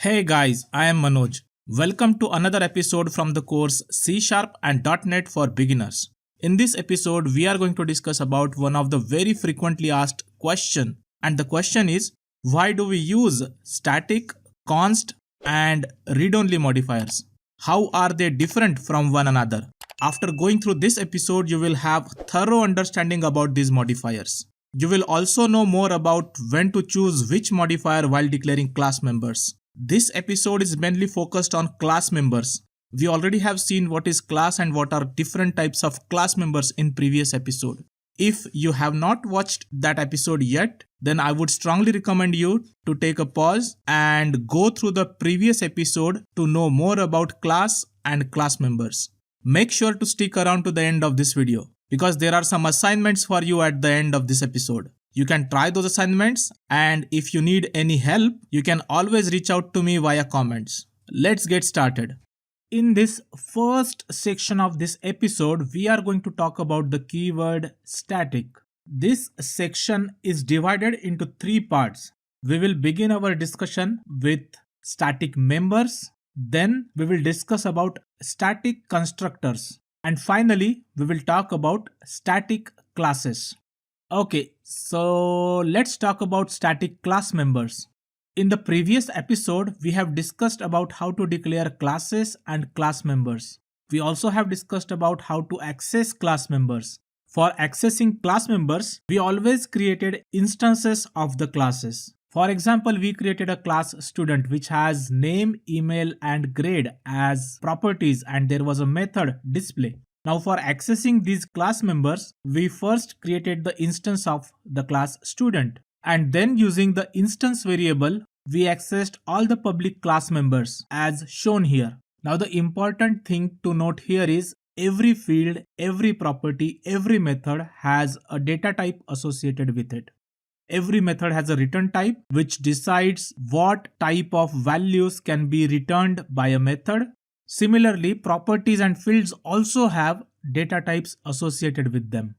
Hey guys, I am Manoj. Welcome to another episode from the course C# and .NET for Beginners. In this episode, we are going to discuss about one of the very frequently asked question, and the question is, why do we use static, const and read-only modifiers? How are they different from one another? After going through this episode, you will have thorough understanding about these modifiers. You will also know more about when to choose which modifier while declaring class members. This episode is mainly focused on class members. We already have seen what is class and what are different types of class members in previous episode. If you have not watched that episode yet, then I would strongly recommend you to take a pause and go through the previous episode to know more about class and class members. Make sure to stick around to the end of this video because there are some assignments for you at the end of this episode. You can try those assignments, and if you need any help, you can always reach out to me via comments. Let's get started. In this first section of this episode, we are going to talk about the keyword static. This section is divided into three parts. We will begin our discussion with static members, then we will discuss about static constructors, and finally we will talk about static classes. Okay, so let's talk about static class members. In the previous episode, we have discussed about how to declare classes and class members. We also have discussed about how to access class members. For accessing class members, we always created instances of the classes. For example, we created a class student which has name, email and grade as properties, and there was a method display. Now for accessing these class members, we first created the instance of the class student, and then using the instance variable, we accessed all the public class members as shown here. Now the important thing to note here is every field, every property, every method has a data type associated with it. Every method has a return type which decides what type of values can be returned by a method. Similarly, properties and fields also have data types associated with them.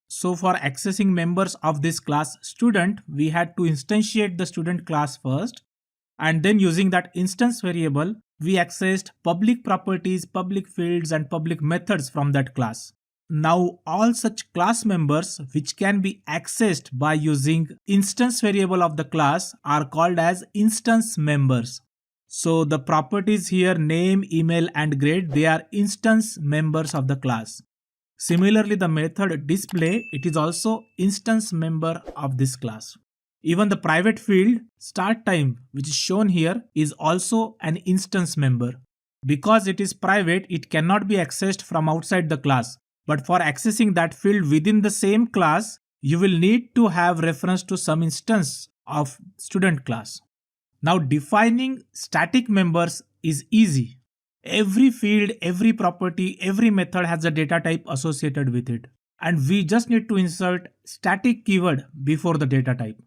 So for accessing members of this class student, we had to instantiate the student class first, and then using that instance variable, we accessed public properties, public fields and public methods from that class. Now all such class members which can be accessed by using instance variable of the class are called as instance members. So the properties here, name, email and grade, they are instance members of the class. Similarly, the method display, it is also instance member of this class. Even the private field start time, which is shown here, is also an instance member. Because it is private, it cannot be accessed from outside the class. But for accessing that field within the same class, you will need to have reference to some instance of student class. Now defining static members is easy. Every field, every property, every method has a data type associated with it. And we just need to insert static keyword before the data type.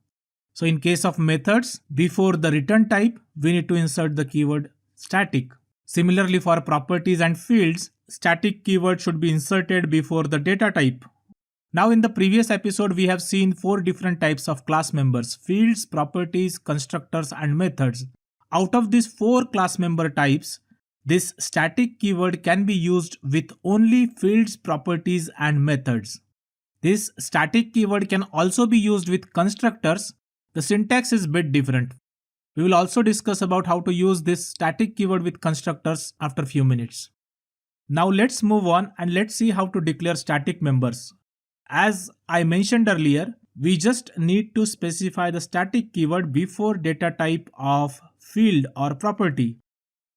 So in case of methods, before the return type, we need to insert the keyword static. Similarly for properties and fields, static keyword should be inserted before the data type. Now in the previous episode, we have seen 4 different types of class members: fields, properties, constructors and methods. Out of these 4 class member types, this static keyword can be used with only fields, properties and methods. This static keyword can also be used with constructors. The syntax is a bit different. We will also discuss about how to use this static keyword with constructors after a few minutes. Now let's move on and let's see how to declare static members. As I mentioned earlier, we just need to specify the static keyword before data type of field or property.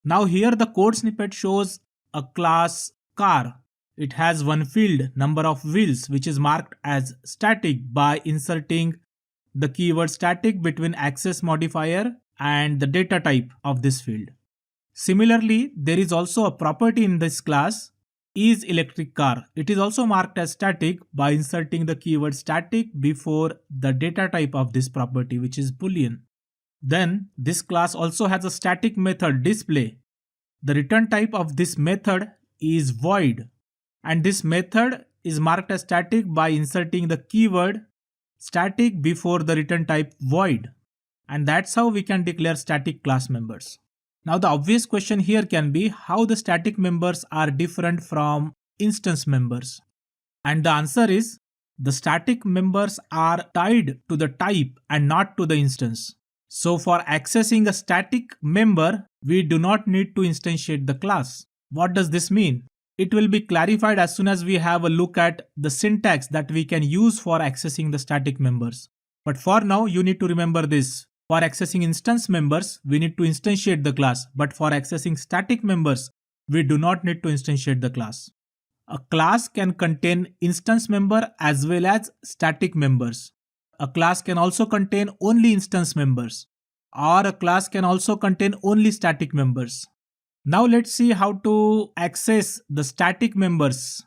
Now here the code snippet shows a class car. It has one field, number of wheels, which is marked as static by inserting the keyword static between access modifier and the data type of this field. Similarly, there is also a property in this class, is electric car. It is also marked as static by inserting the keyword static before the data type of this property, which is boolean. Then this class also has a static method display. The return type of this method is void, and this method is marked as static by inserting the keyword static before the return type void. And that's how we can declare static class members. Now the obvious question here can be how the static members are different from instance members. And the answer is the static members are tied to the type and not to the instance. So for accessing a static member, we do not need to instantiate the class. What does this mean? It will be clarified as soon as we have a look at the syntax that we can use for accessing the static members. But for now, you need to remember this. For accessing instance members, we need to instantiate the class. But for accessing static members, we do not need to instantiate the class. A class can contain instance member as well as static members. A class can also contain only instance members, or a class can also contain only static members. Now let's see how to access the static members.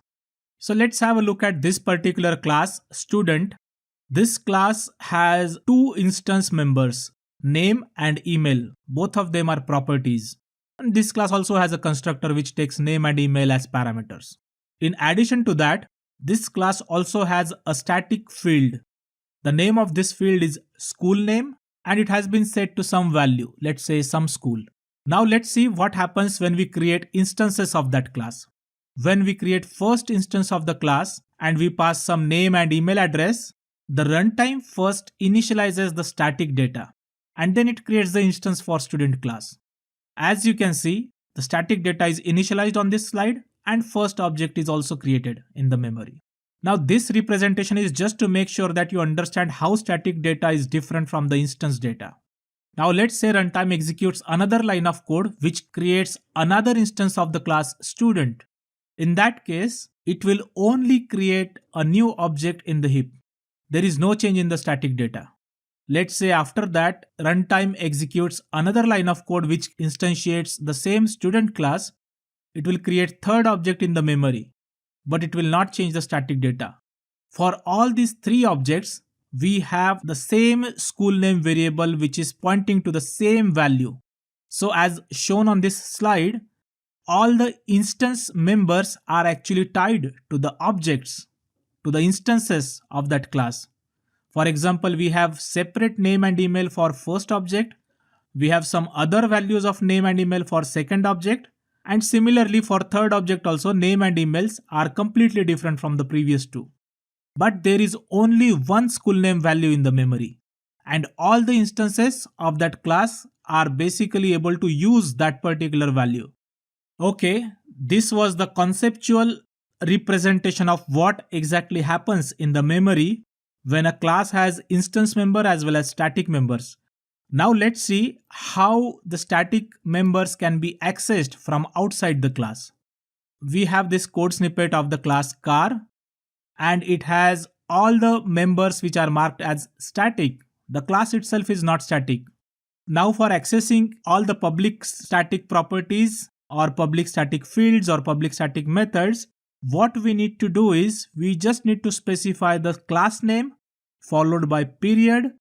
So let's have a look at this particular class, student. This class has two instance members, name and email. Both of them are properties. And this class also has a constructor which takes name and email as parameters. In addition to that, this class also has a static field. The name of this field is school name and it has been set to some value, let's say some school. Now let's see what happens when we create instances of that class. When we create first instance of the class and we pass some name and email address, the runtime first initializes the static data and then it creates the instance for student class. As you can see, the static data is initialized on this slide and first object is also created in the memory. Now this representation is just to make sure that you understand how static data is different from the instance data. Now let's say runtime executes another line of code which creates another instance of the class student. In that case, it will only create a new object in the heap. There is no change in the static data. Let's say after that, runtime executes another line of code which instantiates the same student class. It will create third object in the memory, but it will not change the static data. For all these three objects, we have the same school name variable which is pointing to the same value. So as shown on this slide, all the instance members are actually tied to the objects, to the instances of that class. For example, we have separate name and email for first object. We have some other values of name and email for second object. And similarly for third object also, name and emails are completely different from the previous two. But there is only one school name value in the memory. And all the instances of that class are basically able to use that particular value. Okay, this was the conceptual representation of what exactly happens in the memory when a class has instance member as well as static members. Now let's see how the static members can be accessed from outside the class. We have this code snippet of the class car and it has all the members which are marked as static. The class itself is not static. Now for accessing all the public static properties or public static fields or public static methods, what we need to do is we just need to specify the class name followed by period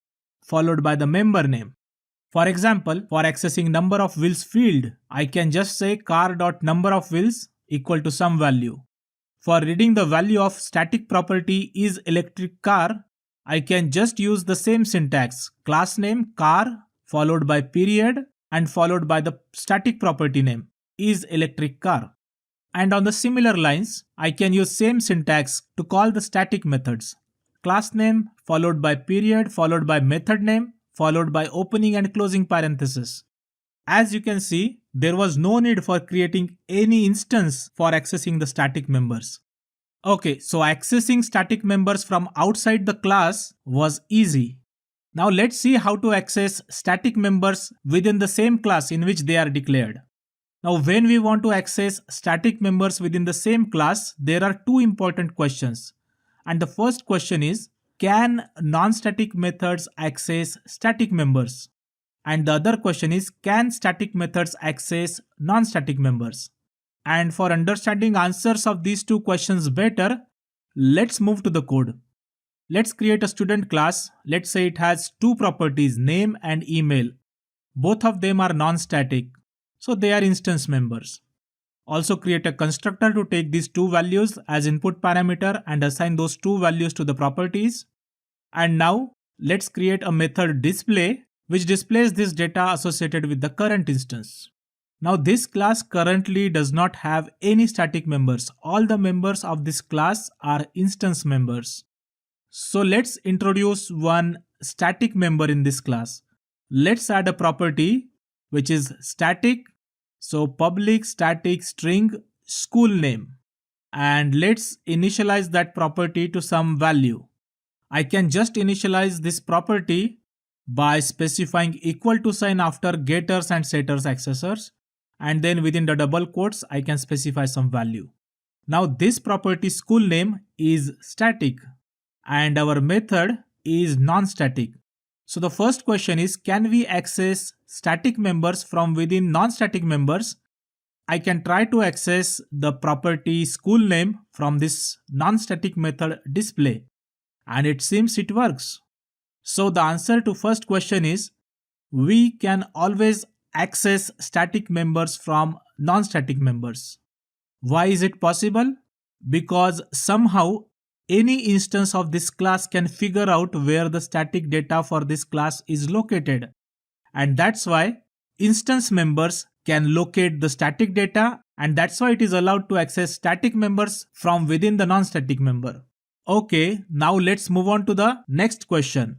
followed by the member name. For example, for accessing number of wheels field, I can just say car.number of wheels equal to some value. For reading the value of static property is electric car, I can just use the same syntax, class name car followed by period and followed by the static property name is electric car. And on the similar lines, I can use same syntax to call the static methods, class name followed by period followed by method name followed by opening and closing parenthesis. As you can see, there was no need for creating any instance for accessing the static members. Okay, so accessing static members from outside the class was easy. Now let's see how to access static members within the same class in which they are declared. Now when we want to access static members within the same class, there are two important questions. And the first question is, can non-static methods access static members? And the other question is, can static methods access non-static members? And for understanding answers of these two questions better, let's move to the code. Let's create a student class. Let's say it has two properties, name and email. Both of them are non-static, so they are instance members. Also create a constructor to take these two values as input parameter and assign those two values to the properties. And now let's create a method display which displays this data associated with the current instance. Now this class currently does not have any static members. All the members of this class are instance members. So let's introduce one static member in this class. Let's add a property which is static. So public static string school name. And let's initialize that property to some value. I can just initialize this property by specifying equal to sign after getters and setters accessors, and then within the double quotes I can specify some value. Now this property school name is static and our method is non-static. So the first question is, can we access static members from within non-static members? I can try to access the property school name from this non-static method display, and it seems it works. So the answer to first question is, we can always access static members from non-static members. Why is it possible? Because somehow any instance of this class can figure out where the static data for this class is located. And that's why instance members can locate the static data, and that's why it is allowed to access static members from within the non-static member. Okay, now let's move on to the next question.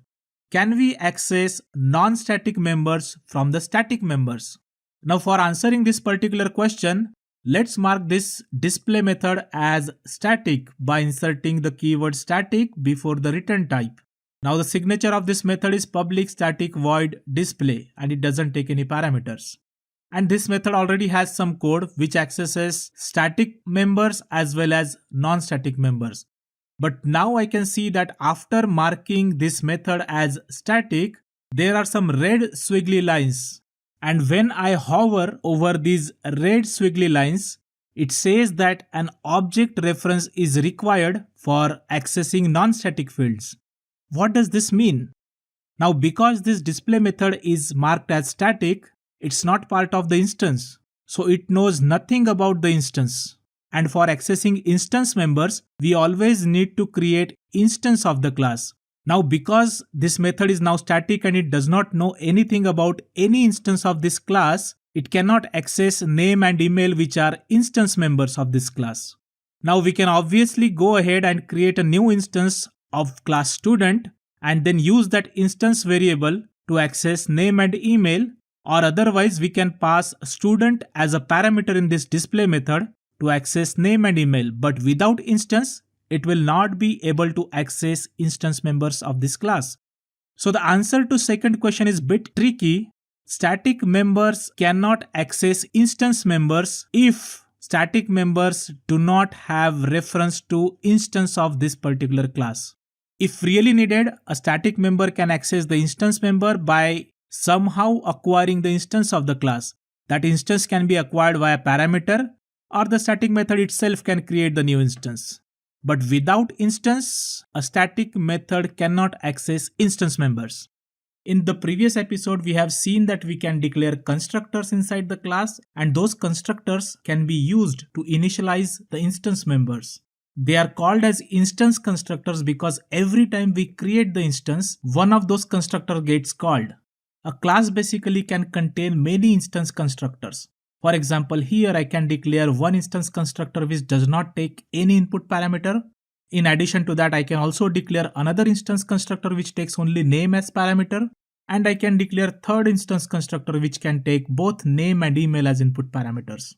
Can we access non-static members from the static members? Now for answering this particular question, let's mark this display method as static by inserting the keyword static before the return type. Now the signature of this method is public static void display, and it doesn't take any parameters. And this method already has some code which accesses static members as well as non-static members. But now I can see that after marking this method as static, there are some red squiggly lines. And when I hover over these red squiggly lines, it says that an object reference is required for accessing non-static fields. What does this mean? Now because this display method is marked as static, it's not part of the instance. So it knows nothing about the instance. And for accessing instance members, we always need to create instance of the class. Now because this method is now static and it does not know anything about any instance of this class, it cannot access name and email which are instance members of this class. Now we can obviously go ahead and create a new instance of class student and then use that instance variable to access name and email, or otherwise we can pass student as a parameter in this display method to access name and email, but without instance, it will not be able to access instance members of this class. So the answer to second question is a bit tricky. Static members cannot access instance members if static members do not have reference to instance of this particular class. If really needed, a static member can access the instance member by somehow acquiring the instance of the class. That instance can be acquired via parameter, or the static method itself can create the new instance. But without instance, a static method cannot access instance members. In the previous episode, we have seen that we can declare constructors inside the class, and those constructors can be used to initialize the instance members. They are called as instance constructors because every time we create the instance, one of those constructors gets called. A class basically can contain many instance constructors. For example, here I can declare one instance constructor which does not take any input parameter. In addition to that, I can also declare another instance constructor which takes only name as parameter. And I can declare third instance constructor which can take both name and email as input parameters.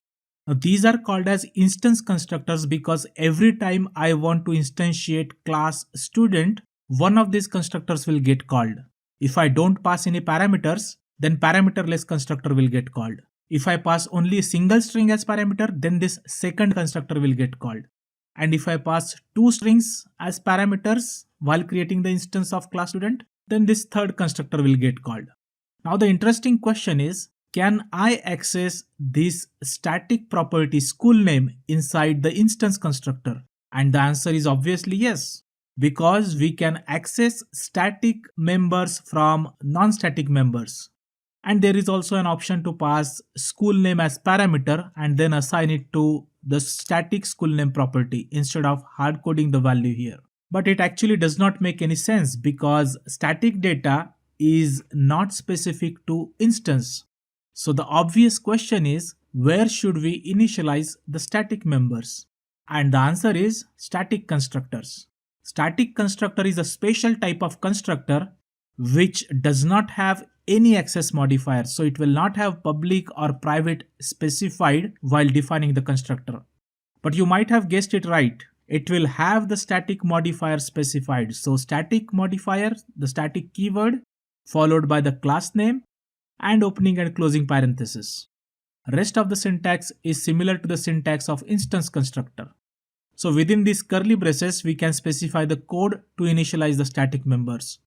Now these are called as instance constructors because every time I want to instantiate class student, one of these constructors will get called. If I don't pass any parameters, then parameterless constructor will get called. If I pass only a single string as parameter, then this second constructor will get called. And if I pass two strings as parameters while creating the instance of class student, then this third constructor will get called. Now the interesting question is, can I access this static property school name inside the instance constructor? And the answer is obviously yes, because we can access static members from non-static members. And there is also an option to pass school name as parameter and then assign it to the static school name property instead of hard coding the value here. But it actually does not make any sense because static data is not specific to instance. So the obvious question is, where should we initialize the static members? And the answer is static constructors. Static constructor is a special type of constructor which does not have any access modifier. So it will not have public or private specified while defining the constructor. But you might have guessed it right. It will have the static modifier specified. So static modifier, the static keyword, followed by the class name and opening and closing parenthesis. Rest of the syntax is similar to the syntax of instance constructor. So within these curly braces, we can specify the code to initialize the static members.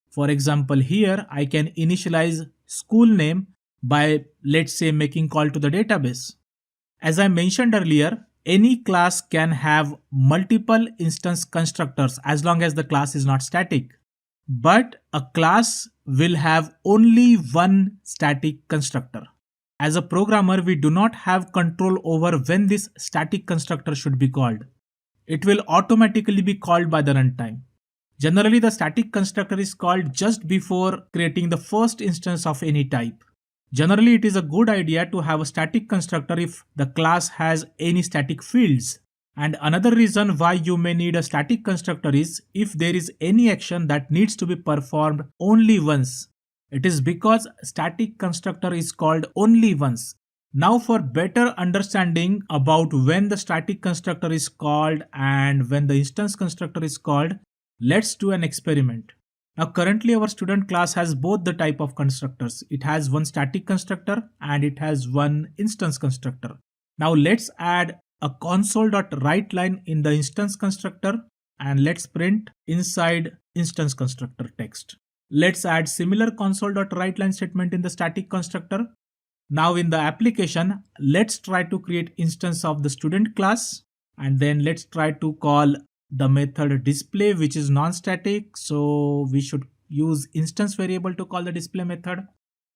For example, here I can initialize school name by, let's say, making call to the database. As I mentioned earlier, any class can have multiple instance constructors as long as the class is not static. But a class will have only one static constructor. As a programmer, we do not have control over when this static constructor should be called. It will automatically be called by the runtime. Generally, the static constructor is called just before creating the first instance of any type. Generally, it is a good idea to have a static constructor if the class has any static fields. And another reason why you may need a static constructor is if there is any action that needs to be performed only once. It is because static constructor is called only once. Now for better understanding about when the static constructor is called and when the instance constructor is called, let's do an experiment. Now currently our student class has both the type of constructors. It has one static constructor and it has one instance constructor. Now let's add a console.writeLine in the instance constructor and let's print inside instance constructor text. Let's add similar console.writeLine statement in the static constructor. Now in the application, let's try to create instance of the student class and then let's try to call the method display, which is non-static. So we should use instance variable to call the display method.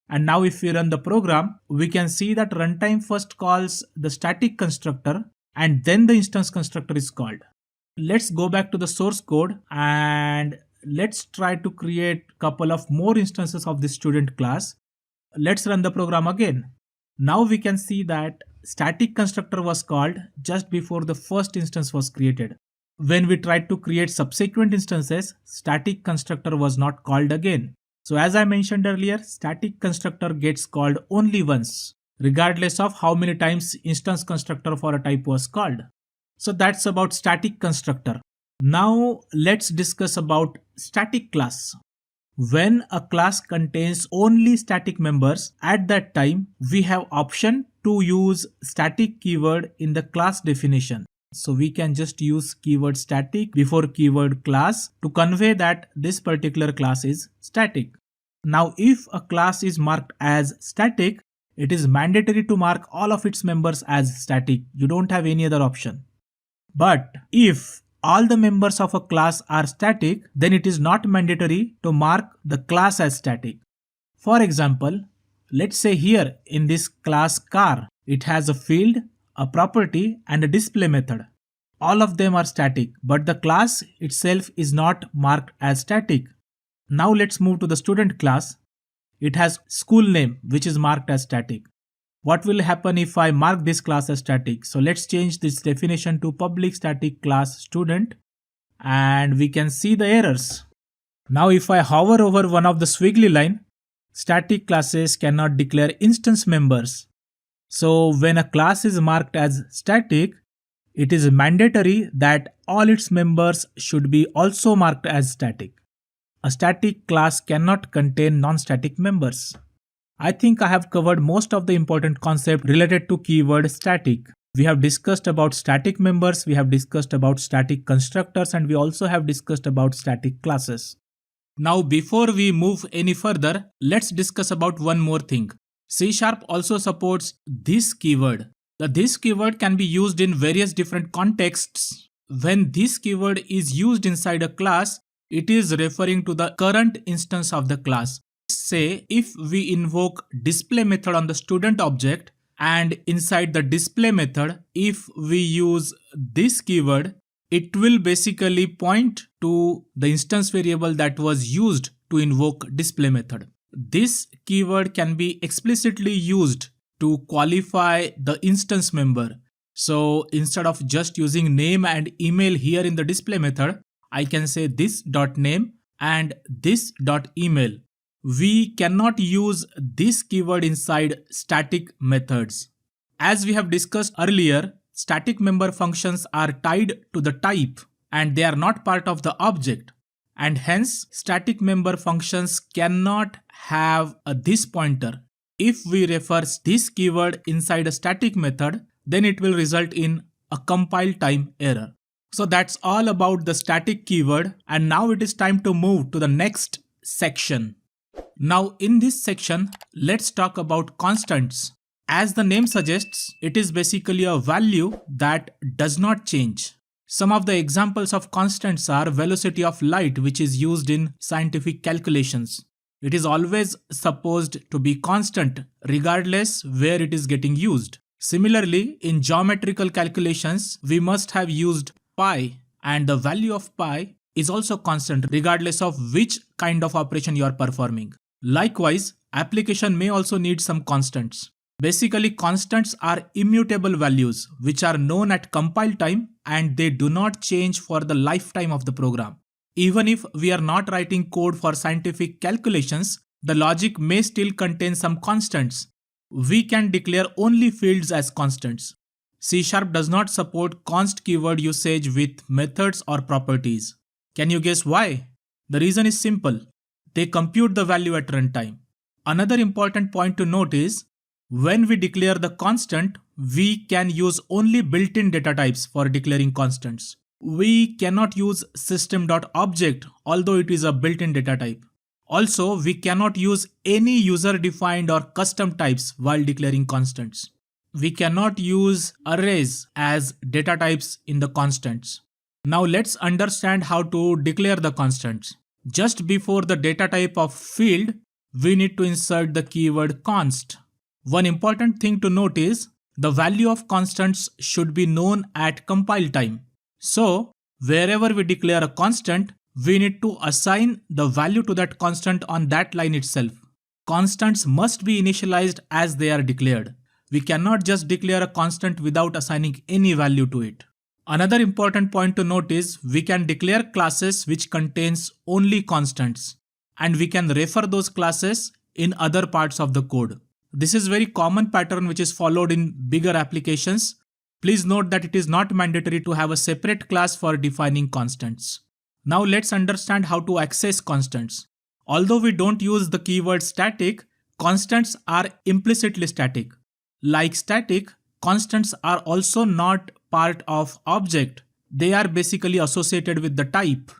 And now if we run the program, we can see that runtime first calls the static constructor and then the instance constructor is called. Let's go back to the source code and let's try to create a couple of more instances of this student class. Let's run the program again. Now we can see that static constructor was called just before the first instance was created. When we tried to create subsequent instances, static constructor was not called again. So as I mentioned earlier, static constructor gets called only once, regardless of how many times instance constructor for a type was called. So that's about static constructor. Now let's discuss about static class. When a class contains only static members, at that time we have option to use static keyword in the class definition. So we can just use keyword static before keyword class to convey that this particular class is static. Now if a class is marked as static, it is mandatory to mark all of its members as static. You don't have any other option. But if all the members of a class are static, then it is not mandatory to mark the class as static. For example, let's say here in this class car, it has a field, a property and a display method. All of them are static, but the class itself is not marked as static. Now let's move to the student class. It has school name, which is marked as static. What will happen if I mark this class as static? So let's change this definition to public static class student and we can see the errors. Now if I hover over one of the squiggly line, static classes cannot declare instance members. So when a class is marked as static, it is mandatory that all its members should be also marked as static. A static class cannot contain non-static members. I think I have covered most of the important concepts related to keyword static. We have discussed about static members, we have discussed about static constructors, and we also have discussed about static classes. Now before we move any further, let's discuss about one more thing. C# also supports this keyword. The this keyword can be used in various different contexts. When this keyword is used inside a class, it is referring to the current instance of the class. Say if we invoke display method on the student object and inside the display method, if we use this keyword, it will basically point to the instance variable that was used to invoke display method. This keyword can be explicitly used to qualify the instance member. So instead of just using name and email here in the display method, I can say this.name and this.email. We cannot use this keyword inside static methods. As we have discussed earlier, static member functions are tied to the type and they are not part of the object. And hence, static member functions cannot have a this pointer. If we refer this keyword inside a static method, then it will result in a compile time error. So that's all about the static keyword, and now it is time to move to the next section. Now in this section, let's talk about constants. As the name suggests, it is basically a value that does not change. Some of the examples of constants are velocity of light, which is used in scientific calculations. It is always supposed to be constant regardless where it is getting used. Similarly, in geometrical calculations, we must have used pi, and the value of pi is also constant regardless of which kind of operation you are performing. Likewise, application may also need some constants. Basically, constants are immutable values which are known at compile time and they do not change for the lifetime of the program. Even if we are not writing code for scientific calculations, the logic may still contain some constants. We can declare only fields as constants. C# does not support const keyword usage with methods or properties. Can you guess why? The reason is simple. They compute the value at runtime. Another important point to note is, when we declare the constant, we can use only built-in data types for declaring constants. We cannot use system.object, although it is a built-in data type. Also, we cannot use any user-defined or custom types while declaring constants. We cannot use arrays as data types in the constants. Now let's understand how to declare the constants. Just before the data type of field, we need to insert the keyword const. One important thing to note is the value of constants should be known at compile time. So, wherever we declare a constant, we need to assign the value to that constant on that line itself. Constants must be initialized as they are declared. We cannot just declare a constant without assigning any value to it. Another important point to note is we can declare classes which contains only constants, and we can refer those classes in other parts of the code. This is very common pattern which is followed in bigger applications. Please note that it is not mandatory to have a separate class for defining constants. Now let's understand how to access constants. Although we don't use the keyword static, constants are implicitly static. Like static, constants are also not part of object. They are basically associated with the type.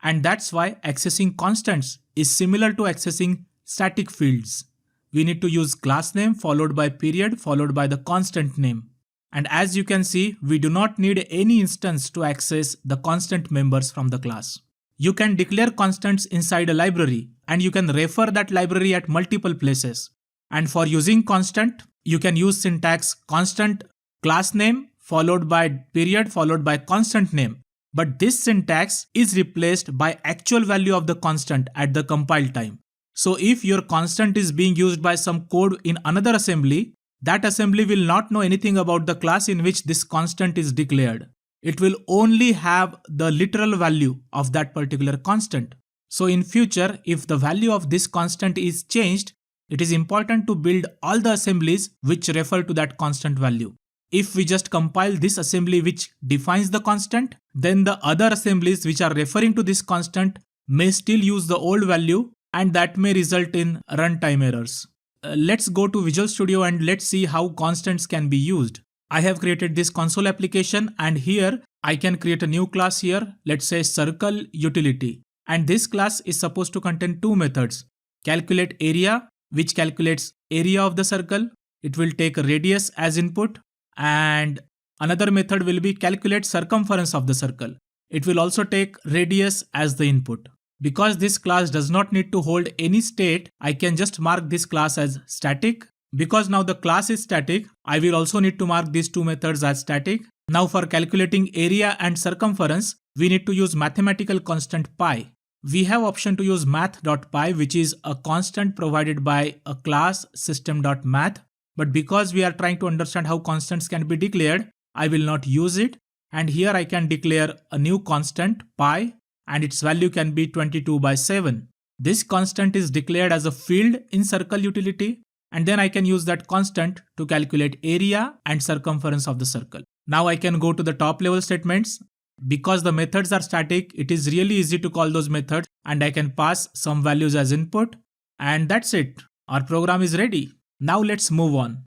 And that's why accessing constants is similar to accessing static fields. We need to use class name followed by period followed by the constant name. And as you can see, we do not need any instance to access the constant members from the class. You can declare constants inside a library and you can refer that library at multiple places. And for using constant, you can use syntax constant class name followed by period followed by constant name. But this syntax is replaced by actual value of the constant at the compile time. So if your constant is being used by some code in another assembly, that assembly will not know anything about the class in which this constant is declared. It will only have the literal value of that particular constant. So in future, if the value of this constant is changed, it is important to build all the assemblies which refer to that constant value. If we just compile this assembly which defines the constant, then the other assemblies which are referring to this constant may still use the old value, and that may result in runtime errors. Let's go to Visual Studio and let's see how constants can be used. I have created this console application and here I can create a new class here. Let's say circle utility. And this class is supposed to contain two methods. Calculate area, which calculates area of the circle. It will take a radius as input. And another method will be calculate circumference of the circle. It will also take radius as the input. Because this class does not need to hold any state, I can just mark this class as static. Because now the class is static, I will also need to mark these two methods as static. Now for calculating area and circumference, we need to use mathematical constant pi. We have option to use math.py, which is a constant provided by a class system.math. But because we are trying to understand how constants can be declared, I will not use it. And here I can declare a new constant pi, and its value can be 22/7. This constant is declared as a field in circle utility, and then I can use that constant to calculate area and circumference of the circle. Now I can go to the top level statements. Because the methods are static, it is really easy to call those methods, and I can pass some values as input, and that's it. Our program is ready. Now let's move on.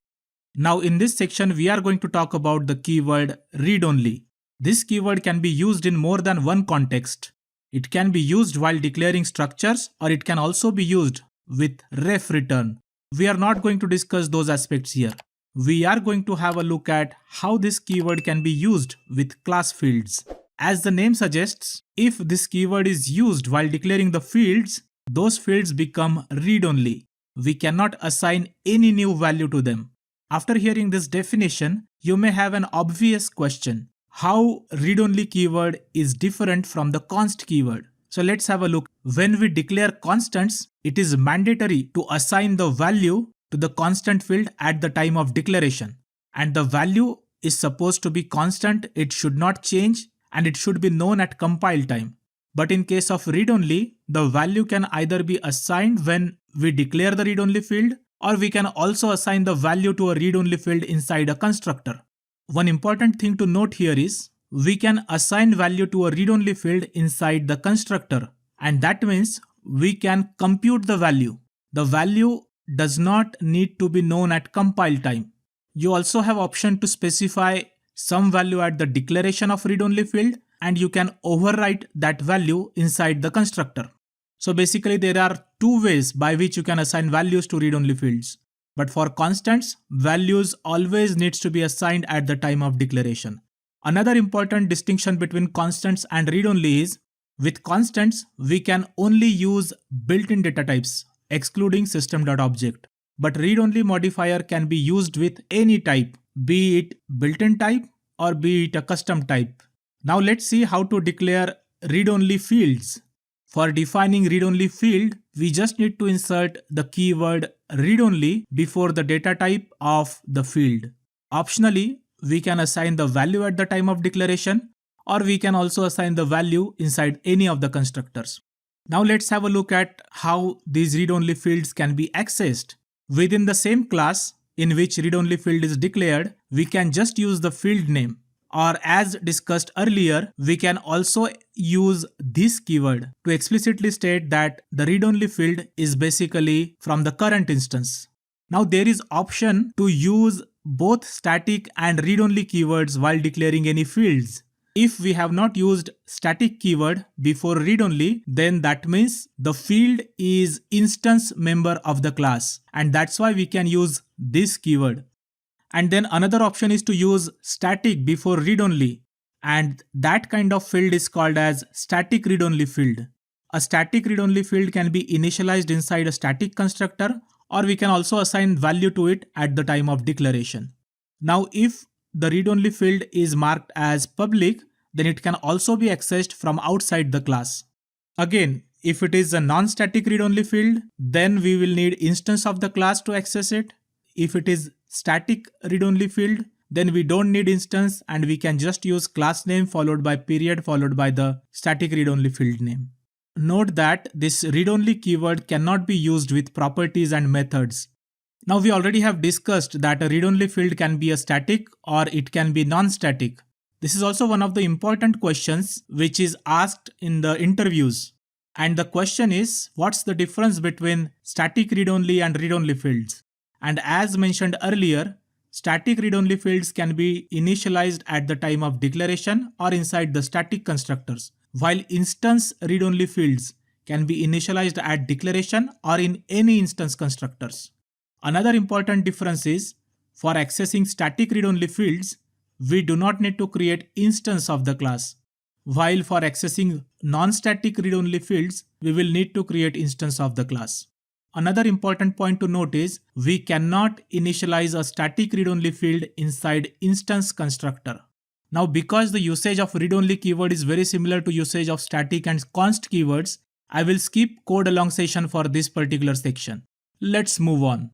Now in this section we are going to talk about the keyword read-only. This keyword can be used in more than one context. It can be used while declaring structures, or it can also be used with ref return. We are not going to discuss those aspects here. We are going to have a look at how this keyword can be used with class fields. As the name suggests, if this keyword is used while declaring the fields, those fields become read-only. We cannot assign any new value to them. After hearing this definition, you may have an obvious question: how read-only keyword is different from the const keyword? So let's have a look. When we declare constants, it is mandatory to assign the value to the constant field at the time of declaration. And the value is supposed to be constant, it should not change, and it should be known at compile time. But in case of read-only, the value can either be assigned when we declare the read-only field, or we can also assign the value to a read-only field inside a constructor. One important thing to note here is, we can assign value to a read-only field inside the constructor, and that means we can compute the value. The value does not need to be known at compile time. You also have option to specify some value at the declaration of read-only field, and you can overwrite that value inside the constructor. So basically there are two ways by which you can assign values to read-only fields. But for constants, values always needs to be assigned at the time of declaration. Another important distinction between constants and read-only is, with constants, we can only use built-in data types, excluding system.object. But read-only modifier can be used with any type, be it built-in type or be it a custom type. Now let's see how to declare read-only fields. For defining read-only field, we just need to insert the keyword read-only before the data type of the field. Optionally, we can assign the value at the time of declaration, or we can also assign the value inside any of the constructors. Now let's have a look at how these read-only fields can be accessed. Within the same class in which read-only field is declared, we can just use the field name. Or as discussed earlier, we can also use this keyword to explicitly state that the read-only field is basically from the current instance. Now there is option to use both static and read-only keywords while declaring any fields. If we have not used static keyword before read-only, then that means the field is instance member of the class, and that's why we can use this keyword. And then another option is to use static before read-only, and that kind of field is called as static read-only field. A static read-only field can be initialized inside a static constructor, or we can also assign value to it at the time of declaration. Now if the read-only field is marked as public, then it can also be accessed from outside the class. Again, if it is a non-static read-only field, then we will need instance of the class to access it. If it is static read-only field, then we don't need instance, and we can just use class name followed by period followed by the static read-only field name. Note that this read-only keyword cannot be used with properties and methods. Now we already have discussed that a read-only field can be a static or it can be non-static. This is also one of the important questions which is asked in the interviews. And the question is, what's the difference between static read-only and read-only fields? And as mentioned earlier, static read-only fields can be initialized at the time of declaration or inside the static constructors, while instance read-only fields can be initialized at declaration or in any instance constructors. Another important difference is, for accessing static read-only fields, we do not need to create instance of the class, while for accessing non-static read-only fields, we will need to create instance of the class. Another important point to note is, we cannot initialize a static read-only field inside instance constructor. Now because the usage of read-only keyword is very similar to usage of static and const keywords, I will skip code along session for this particular section. Let's move on.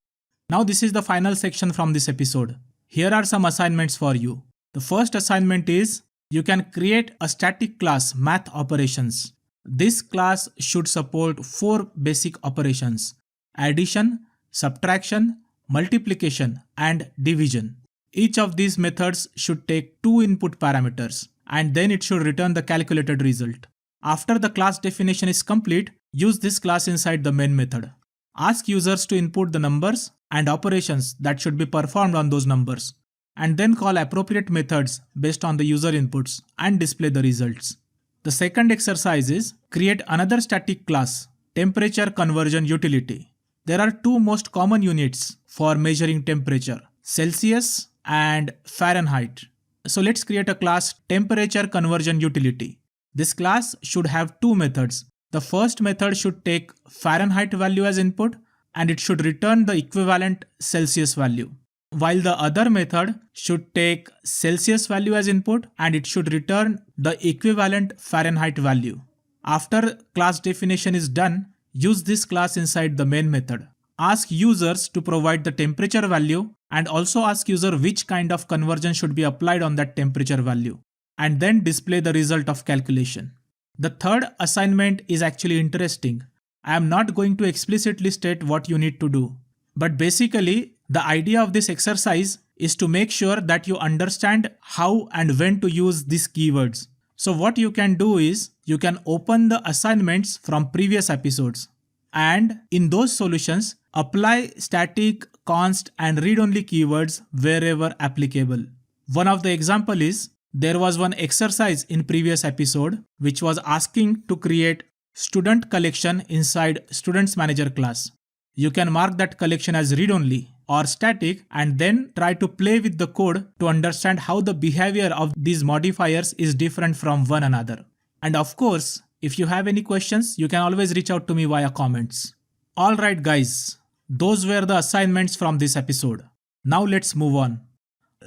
Now this is the final section from this episode. Here are some assignments for you. The first assignment is you can create a static class math operations. This class should support 4 basic operations: addition, subtraction, multiplication, and division. Each of these methods should take 2 input parameters and then it should return the calculated result. After the class definition is complete, use this class inside the main method. Ask users to input the numbers and operations that should be performed on those numbers, and then call appropriate methods based on the user inputs and display the results. The second exercise is create another static class, temperature conversion utility. There are 2 most common units for measuring temperature, Celsius and Fahrenheit. So let's create a class temperature conversion utility. This class should have 2 methods. The first method should take Fahrenheit value as input and it should return the equivalent Celsius value, while the other method should take Celsius value as input and it should return the equivalent Fahrenheit value. After class definition is done, use this class inside the main method. Ask users to provide the temperature value and also ask user which kind of conversion should be applied on that temperature value, and then display the result of calculation. The third assignment is actually interesting. I am not going to explicitly state what you need to do, but basically the idea of this exercise is to make sure that you understand how and when to use these keywords. So what you can do is you can open the assignments from previous episodes and in those solutions apply static, const and read-only keywords wherever applicable. One of the example is there was one exercise in previous episode which was asking to create student collection inside students manager class. You can mark that collection as read-only or static and then try to play with the code to understand how the behavior of these modifiers is different from one another. And of course, if you have any questions, you can always reach out to me via comments. Alright guys, those were the assignments from this episode. Now let's move on.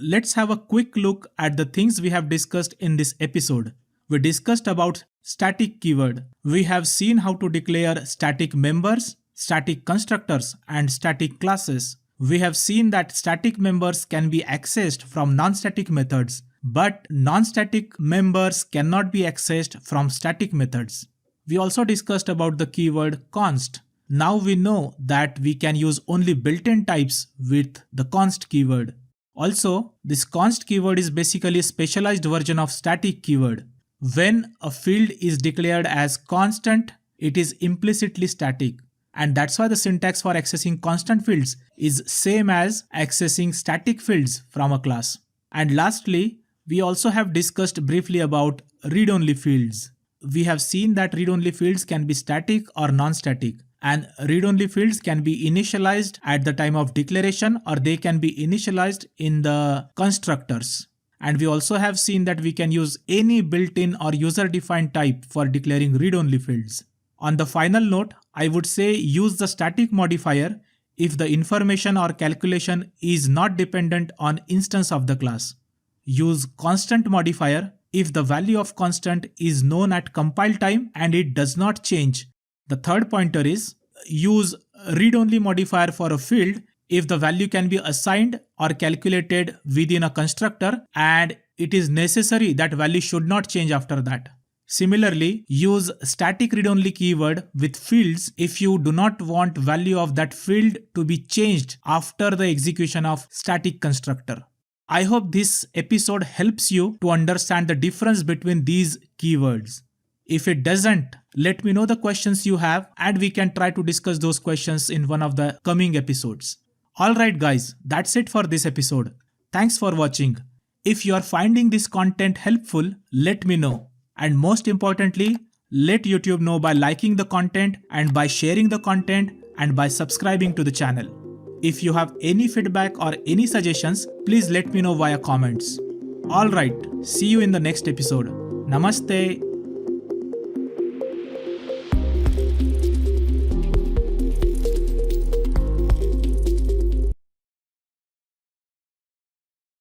Let's have a quick look at the things we have discussed in this episode. We discussed about static keyword. We have seen how to declare static members, static constructors, and static classes. We have seen that static members can be accessed from non-static methods, but non-static members cannot be accessed from static methods. We also discussed about the keyword const. Now we know that we can use only built-in types with the const keyword. Also, this const keyword is basically a specialized version of static keyword. When a field is declared as constant, it is implicitly static. And that's why the syntax for accessing constant fields is same as accessing static fields from a class. And lastly, we also have discussed briefly about read-only fields. We have seen that read-only fields can be static or non-static. And read-only fields can be initialized at the time of declaration or they can be initialized in the constructors. And we also have seen that we can use any built-in or user-defined type for declaring read-only fields. On the final note, I would say use the static modifier if the information or calculation is not dependent on instance of the class. Use constant modifier if the value of constant is known at compile time and it does not change. The third pointer is use read-only modifier for a field if the value can be assigned or calculated within a constructor and it is necessary that value should not change after that. Similarly, use static read-only keyword with fields if you do not want value of that field to be changed after the execution of static constructor. I hope this episode helps you to understand the difference between these keywords. If it doesn't, let me know the questions you have and we can try to discuss those questions in one of the coming episodes. Alright guys, that's it for this episode. Thanks for watching. If you are finding this content helpful, let me know. And most importantly, let YouTube know by liking the content and by sharing the content and by subscribing to the channel. If you have any feedback or any suggestions, please let me know via comments. Alright, see you in the next episode. Namaste.